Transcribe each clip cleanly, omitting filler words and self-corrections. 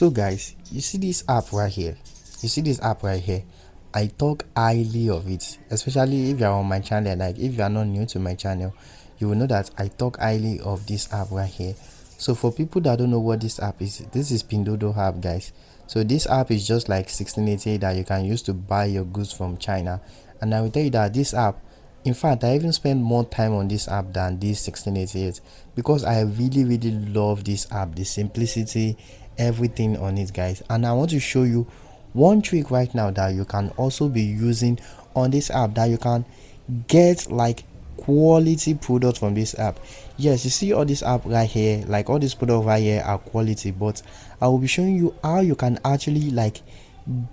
So guys, you see this app right here, I talk highly of it, especially if you are on my channel. Like if you are not new to my channel, you will know that I talk highly of this app right here. So for people that don't know what this app is, this is Pinduoduo app, guys. So this app is just like 1688 that you can use to buy your goods from China. And I will tell you that this app, in fact, I even spend more time on this app than this 1688 because I really love this app, the simplicity, everything on it, guys. And I want to show you one trick right now that you can also be using on this app, that you can get like quality products from this app. Yes, you see all this app right here, like all these products right here are quality, but I will be showing you how you can actually like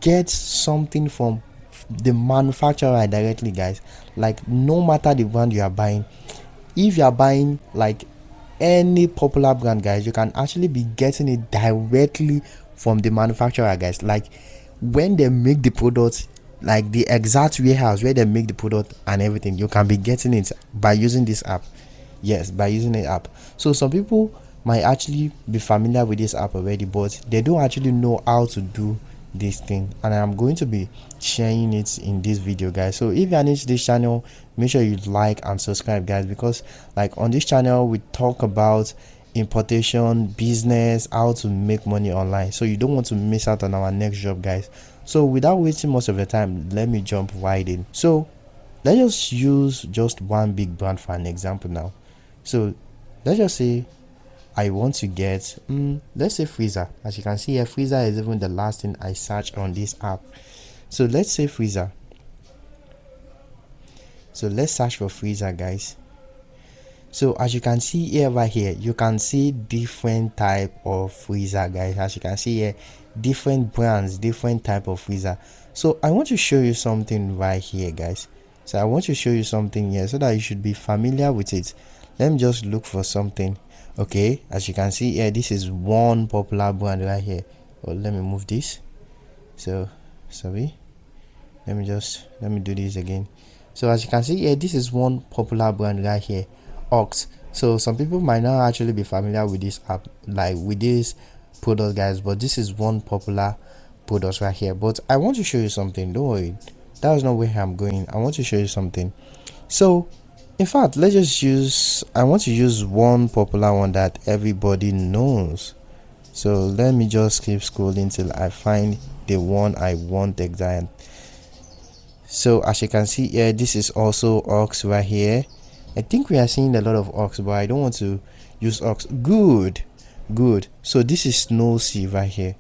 get something from the manufacturer directly, guys. Like no matter the brand you are buying, if you are buying like any popular brand, guys, you can actually be getting it directly from the manufacturer, guys. Like when they make the product, like the exact warehouse where they make the product and everything, you can be getting it by using this app. Yes, by using the app. So some people might actually be familiar with this app already, but they don't actually know how to do this thing, and I'm going to be sharing it in this video, guys. So if you are new to this channel, make sure you like and subscribe, guys, because like on this channel we talk about importation, business, how to make money online, so you don't want to miss out on our next job, guys. So without wasting most of the time, let me jump right in. So let's just use just one big brand for an example now. So let's just say I want to get let's say freezer. As you can see here, freezer is even the last thing I search on this app. So let's say freezer. So let's search for freezer, guys. So as you can see here, right here, you can see different type of freezer, guys. As you can see here, different brands, different type of freezer. So I want to show you something right here, guys. So I want to show you something here so that you should be familiar with it. Let me just look for something. Okay, as you can see here, this is one popular brand right here. Oh, let me move this. So sorry, let me do this again. So as you can see here, this is one popular brand right here, Ox. So some people might not actually be familiar with this app, like with this product, guys, but this is one popular product right here. But I want to show you something. Don't worry, that's not where I'm going. I want to show you something. So in fact, let's just use, I want to use one popular one that everybody knows. So let me just keep scrolling till I find the one I want exact. So as you can see here, this is also Ox right here. I think we are seeing a lot of Ox, but I don't want to use Ox. Good. So this is Snow Sea right here.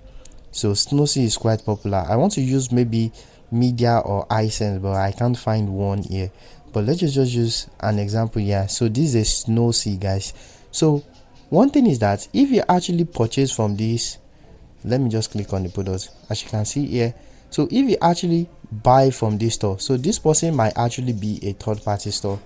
So Snow Sea is quite popular. I want to use maybe Midea or Hisense, but I can't find one here. But let's just use an example here. So this is Snow Sea, guys. So one thing is that if you actually purchase from this, let me just click on the product. As you can see here, so if you actually buy from this store, so this person might actually be a third-party store.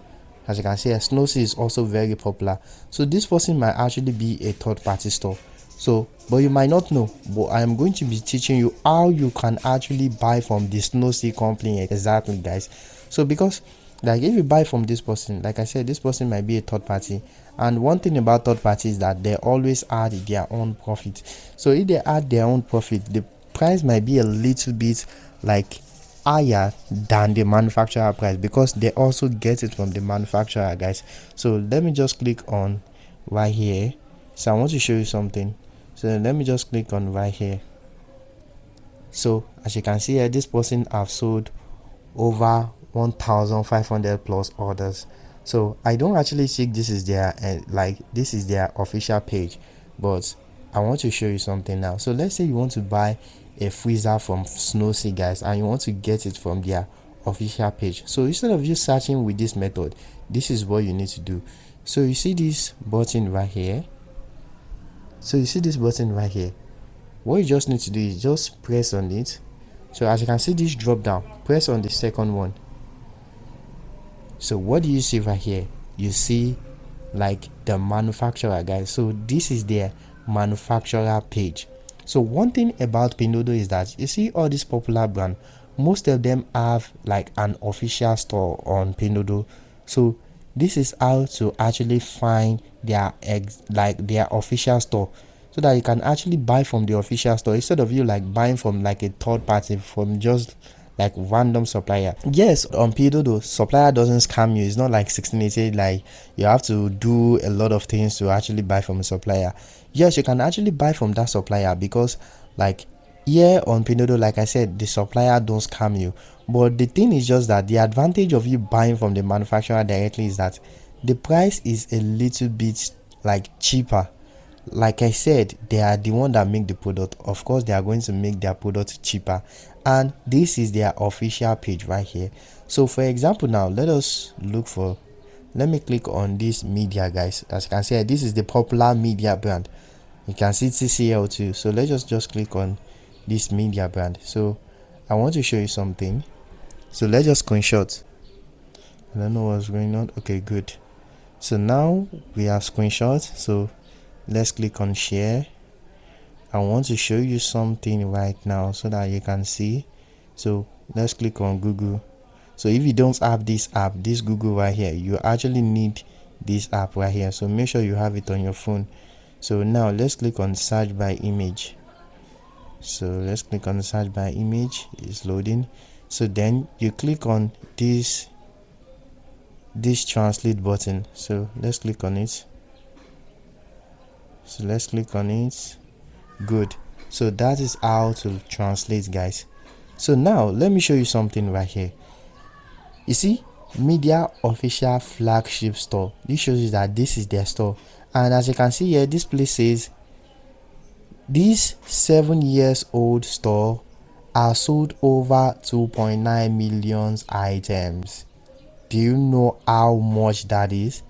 As you can see, Snow Sea is also very popular. So this person might actually be a third-party store. So but you might not know, but I am going to be teaching you how you can actually buy from the Snow Sea company exactly, guys. So because like if you buy from this person, like I said, this person might be a third party, and one thing about third party is that they always add their own profit. So if they add their own profit, the price might be a little bit like higher than the manufacturer price, because they also get it from the manufacturer, guys. So let me just click on right here. So I want to show you something. So let me just click on right here. So as you can see here, this person have sold over 1,500 plus orders. So I don't actually think this is their like this is their official page, but I want to show you something now. So let's say you want to buy a freezer from Snow Sea, guys, and you want to get it from their official page. So instead of you searching with this method, this is what you need to do. So you see this button right here. What you just need to do is just press on it. So as you can see, this drop down, press on the second one. So what do you see right here? You see like the manufacturer, guys. So this is their manufacturer page. So one thing about Pinduoduo is that you see all these popular brands, most of them have like an official store on Pinduoduo. So this is how to actually find their their official store. so that you can actually buy from the official store instead of you like buying from like a third party, from just like random supplier. Yes, on Pinduoduo, supplier doesn't scam you. It's not like 1688, like you have to do a lot of things to actually buy from a supplier. Yes, you can actually buy from that supplier, because like here on Pinduoduo, like I said, the supplier don't scam you. But the thing is just that the advantage of you buying from the manufacturer directly is that the price is a little bit like cheaper. Like I said, they are the one that make the product. Of course, they are going to make their product cheaper, and this is their official page right here. So for example, now let us look for, let me click on this Midea, guys. As you can see, this is the popular Midea brand. You can see TCL too. So let's just click on this Midea brand. So I want to show you something. So let's just screenshot. I don't know what's going on. Okay, good. So now we have screenshots. So let's click on share. I want to show you something right now so that you can see. So let's click on Google. So if you don't have this app, this Google right here, you actually need this app right here. So make sure you have it on your phone. So now let's click on search by image. So let's click on search by image. It's loading. So then you click on this translate button. So let's click on it. So let's click on it. Good. So that is how to translate, guys. So now let me show you something right here. You see, Midea official flagship store. This shows you that this is their store, and as you can see here, this place says this 7 years old store has sold over 2.9 million items. Do you know how much that is?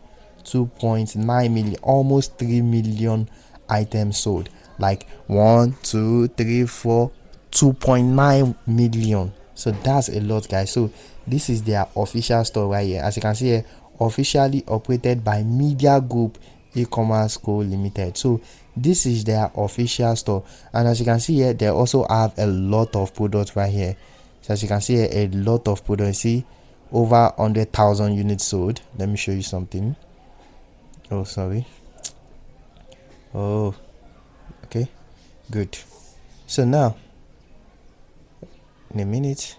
2.9 million, almost 3 million items sold. Like 1, 2, 3, 4, 2.9 million. So that's a lot, guys. So this is their official store right here. As you can see here, officially operated by Media Group E-commerce Co Limited. So this is their official store, and as you can see here, they also have a lot of products right here. So as you can see here, a lot of products. See, over 100,000 units sold. Let me show you something. Oh, sorry. Oh, okay, good. So now in a minute.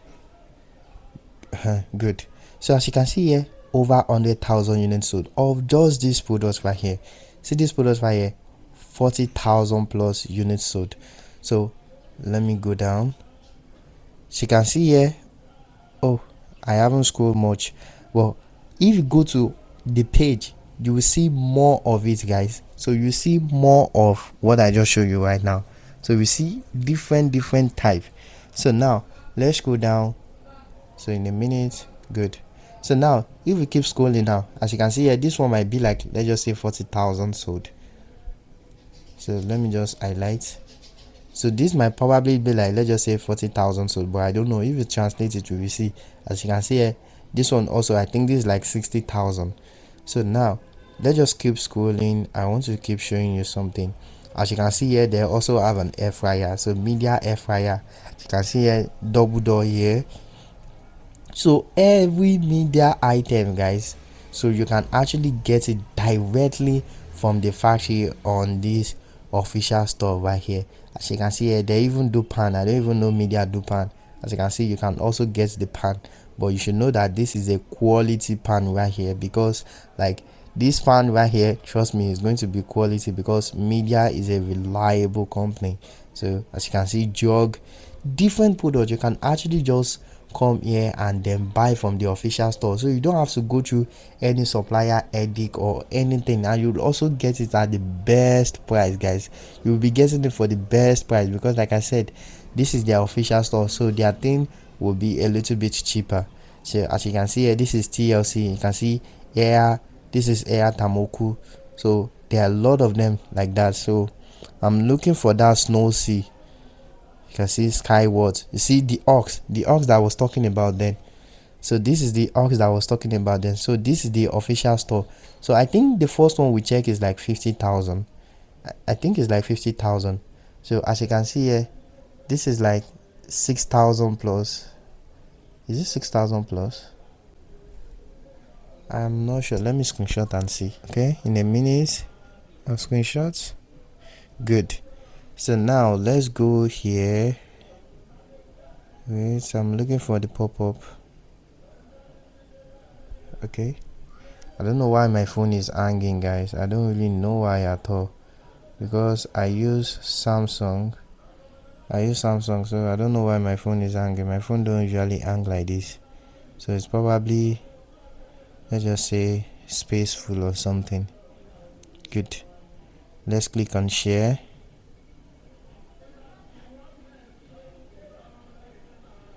Good. So as you can see here, over 100,000 units sold of just these products right here. See these products right here, 40,000 plus units sold. So let me go down. So you can see here, oh, I haven't scrolled much. Well, if you go to the page, you will see more of it, guys. So you see more of what I just showed you right now. So we see different type. So now let's go down. So in a minute, good. So now if we keep scrolling down, as you can see here, this one might be like, let's just say 40,000 sold. So let me just highlight. So this might probably be like, let's just say 40,000 sold, but I don't know. If you translate it, you will see. As you can see here, this one also, I think this is like 60,000. So now let's just keep scrolling. I want to keep showing you something. As you can see here, they also have an air fryer. So Midea air fryer. As you can see here, double door here. So every Midea item, guys, so you can actually get it directly from the factory on this official store right here. As you can see here, they even do pan. I don't even know Midea do pan. As you can see, you can also get the pan, but you should know that this is a quality pan right here, because like this pan right here, trust me, is going to be quality, because Midea is a reliable company. So as you can see, jug, different products, you can actually just come here and then buy from the official store, so you don't have to go through any supplier headache or anything, and you'll also get it at the best price, guys. You'll be getting it for the best price, because like I said, this is their official store, so their thing will be a little bit cheaper. So as you can see here, this is TLC. You can see air, this is air Tamoku. So there are a lot of them like that. So I'm looking for that Snow Sea. You can see Skyward. You see the ox that I was talking about then. So this is the ox that I was talking about then. So this is the official store. So I think the first one we check is like 50,000. I think it's like 50,000. So as you can see here, this is like 6,000 plus. Is it 6,000 plus? I'm not sure. Let me screenshot and see. Okay, in a minute, I'll screenshot. Good. So now let's go here. Wait, so I'm looking for the pop-up. Okay, I don't know why my phone is hanging, guys. I don't really know why at all, because I use Samsung, so I don't know why my phone is hanging. My phone don't usually hang like this, so it's probably, let's just say, spaceful or something. Good. Let's click on share.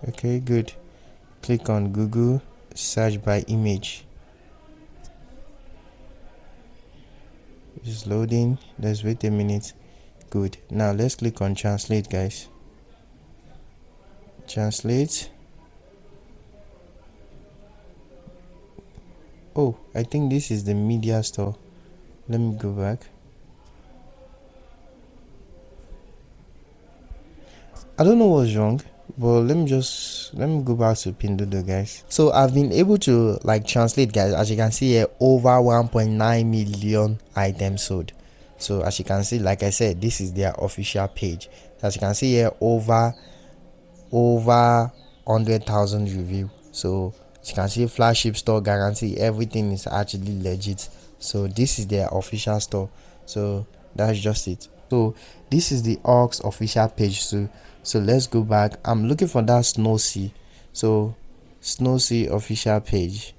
Okay, good. Click on Google, search by image. It's loading. Let's wait a minute. Good. Now let's click on translate, guys. Translate. Oh, I think this is the media store. Let me go back. I don't know what's wrong, but let me go back to Pinduoduo, guys. So I've been able to like translate, guys. As you can see here, over 1.9 million items sold. So as you can see, like I said, this is their official page. As you can see here, over 100,000 review. So as you can see, flagship store guarantee, everything is actually legit. So this is their official store. So that's just it. So this is the aux official page. So let's go back. I'm looking for that Snow Sea. So Snow Sea official page.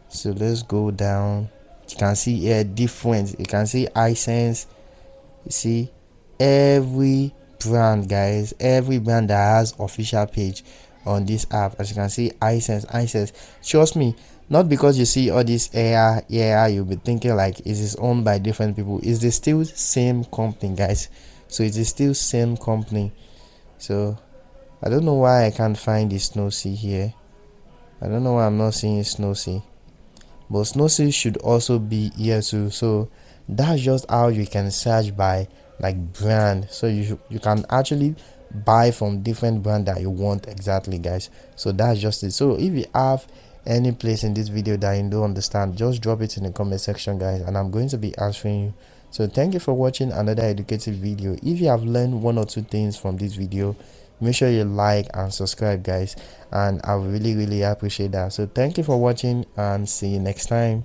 So let's go down. You can see here different. You can see Hisense. You see every brand, guys, every brand that has official page on this app. As you can see, Hisense, trust me, not because you see all this air, you'll be thinking like it is owned by different people. It's the still same company, guys. So it is still same company. So I don't know why I can't find the Snow Sea here. I don't know why I'm not seeing Snow Sea, but Snow Sea should also be here too. So that's just how you can search by like brand. So you can actually buy from different brand that you want exactly, guys. So that's just it. So if you have any place in this video that you don't understand, just drop it in the comment section, guys, and I'm going to be answering you. So thank you for watching another educative video. If you have learned one or two things from this video, make sure you like and subscribe, guys, and I really appreciate that. So thank you for watching and see you next time.